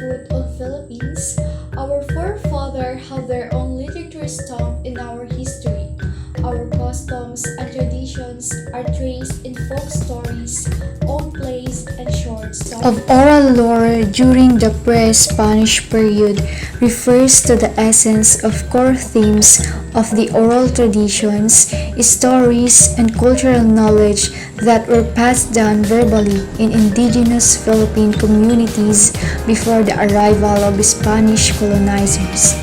foot of Philippines, our forefathers have their own literature stamp in our history. Our customs and traditions are traced in folk stories, old plays, and short stories. Of oral lore during the pre-Spanish period refers to the essence of core themes of the oral traditions, stories, and cultural knowledge that were passed down verbally in indigenous Philippine communities before the arrival of Spanish colonizers.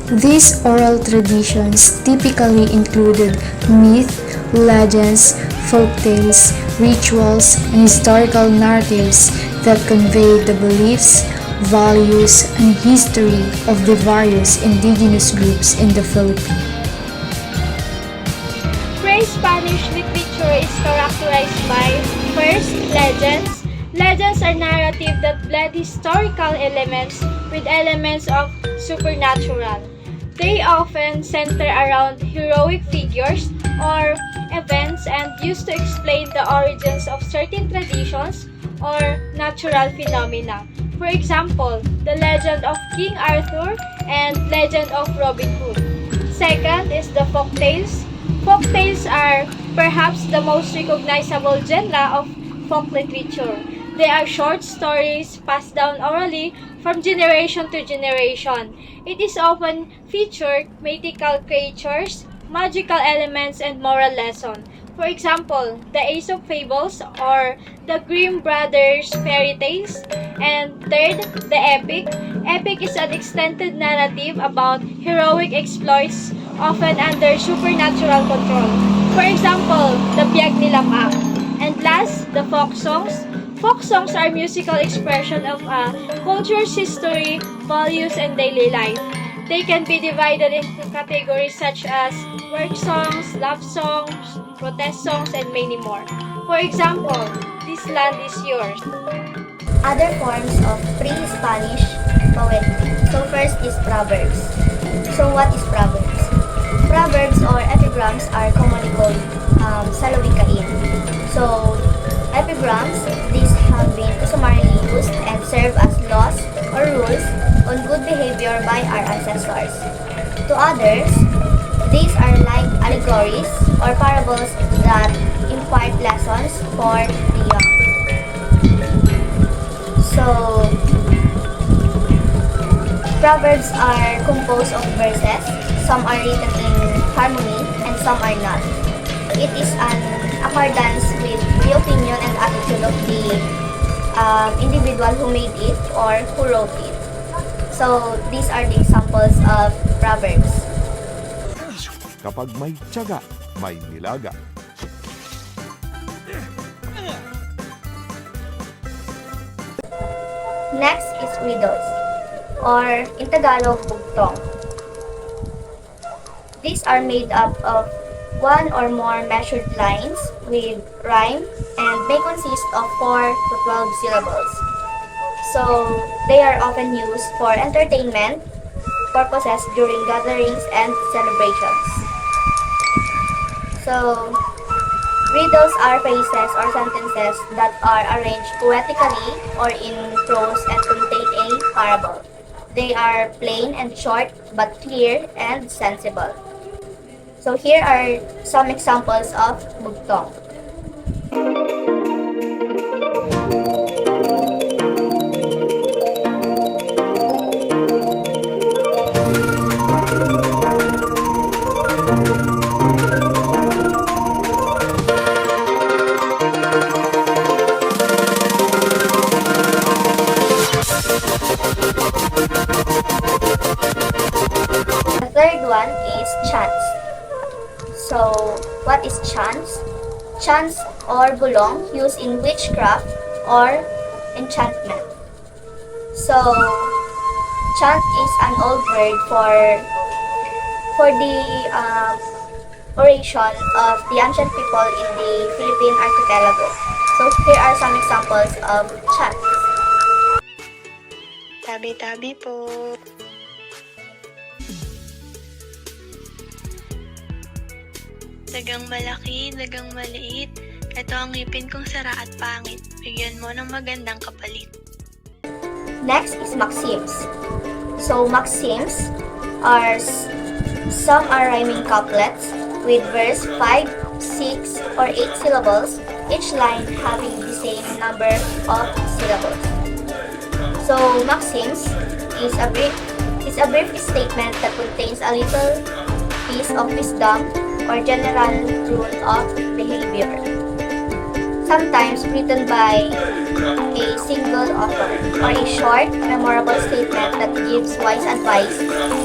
These oral traditions typically included myth, legends, folktales, rituals, and historical narratives that conveyed the beliefs, values, and history of the various indigenous groups in the Philippines. Pre-Spanish literature is characterized by, first, legends. Legends are narrative that blend historical elements with elements of supernatural. They often center around heroic figures or events and used to explain the origins of certain traditions or natural phenomena. For example, the legend of King Arthur and legend of Robin Hood. Second is the folktales. Folktales are perhaps the most recognizable genre of folk literature. They are short stories passed down orally from generation to generation. It is often featured mythical creatures, magical elements, and moral lesson. For example, the Aesop fables or the Grimm brothers fairy tales. And third, the epic. Epic is an extended narrative about heroic exploits often under supernatural control. For example, the Biag ni Lamang. And last, the folk songs. Folk songs are musical expression of a culture's history, values, and daily life. They can be divided into categories such as work songs, love songs, protest songs, and many more. For example, This Land Is Yours. Other forms of pre-Spanish poetry. So first is proverbs. So what is proverbs? Proverbs or epigrams are commonly called salawikain. So epigrams, these have been customarily used and serve as laws or rules on good behavior by our ancestors. To others, these are like allegories or parables that impart lessons for the young. So, proverbs are composed of verses. Some are written in harmony and some are not. It is an accordance with the opinion and attitude of the individual who made it or who wrote it. So, these are the examples of proverbs. Kapag may tiyaga, may nilaga. Next is riddles, or in Tagalog, bugtong. These are made up of one or more measured lines with rhyme and may consist of 4 to 12 syllables. So, they are often used for entertainment purposes during gatherings and celebrations. So, riddles are phrases or sentences that are arranged poetically or in prose and contain a parable. They are plain and short but clear and sensible. So here are some examples of bugtong. The third one is chants. So, what is chants? Chants or bulong used in witchcraft or enchantment. So, chant is an old word for the oration of the ancient people in the Philippine archipelago. So, here are some examples of chants. Tabi-tabi po. Dagang malaki, dagang maliit. Ito ang ngipin kong sara at pangit. Bigyan mo ng magandang kapalit. Next is maxims. So maxims are some are rhyming couplets with verse 5, 6, or 8 syllables, each line having the same number of syllables. So maxims is a brief statement that contains a little piece of wisdom or general rule of behavior, sometimes written by a single author, or a short, memorable statement that gives wise advice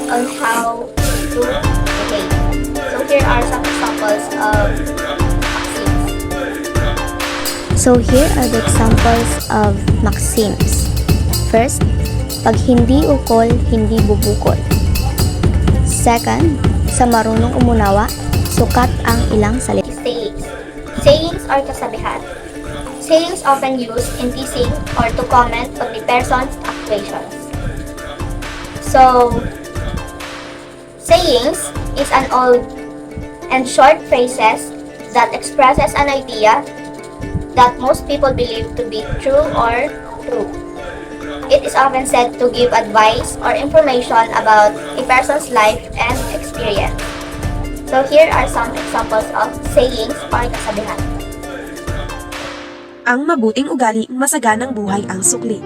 on how to behave. So here are some examples of maxims. So here are the examples of maxims. First, pag hindi ukol, hindi bubukol. Second, sa marunong umunawa, sukat ang ilang salita. Sayings. Sayings or kasabihan. Sayings often used in teasing or to comment on the person's actuations. So, sayings is an old and short phrases that expresses an idea that most people believe to be true or true. It is often said to give advice or information about a person's life and experience. So here are some examples of sayings or kasabihan. Ang mabuting ugali, masaganang buhay ang sukli.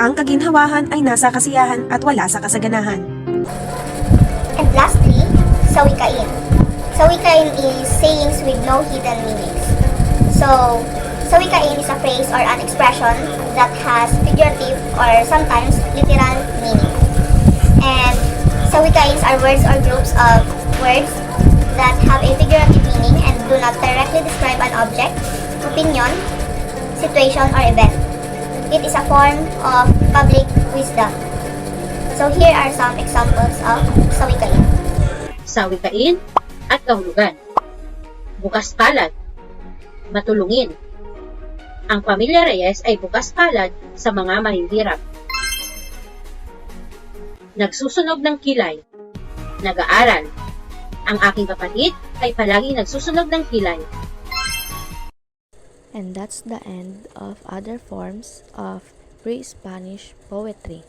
Ang kaginhawahan ay nasa kasiyahan at wala sa kasaganahan. And lastly, sawikain. Sawikain is sayings with no hidden meanings. So, sawikain is a phrase or an expression that has figurative or sometimes literal meaning. And sawikains are words or groups of words that have a figurative meaning and do not directly describe an object, opinion, situation, or event. It is a form of public wisdom. So here are some examples of sawikain. Sawikain at kahulugan. Bukas palad, matulungin. Ang pamilya Reyes ay bukas palad sa mga mahihirap. Nagsusunog ng kilay. Nag-aaral. Ang aking kapatid ay palagi nagsusunog ng kilay. And that's the end of other forms of pre-Spanish poetry.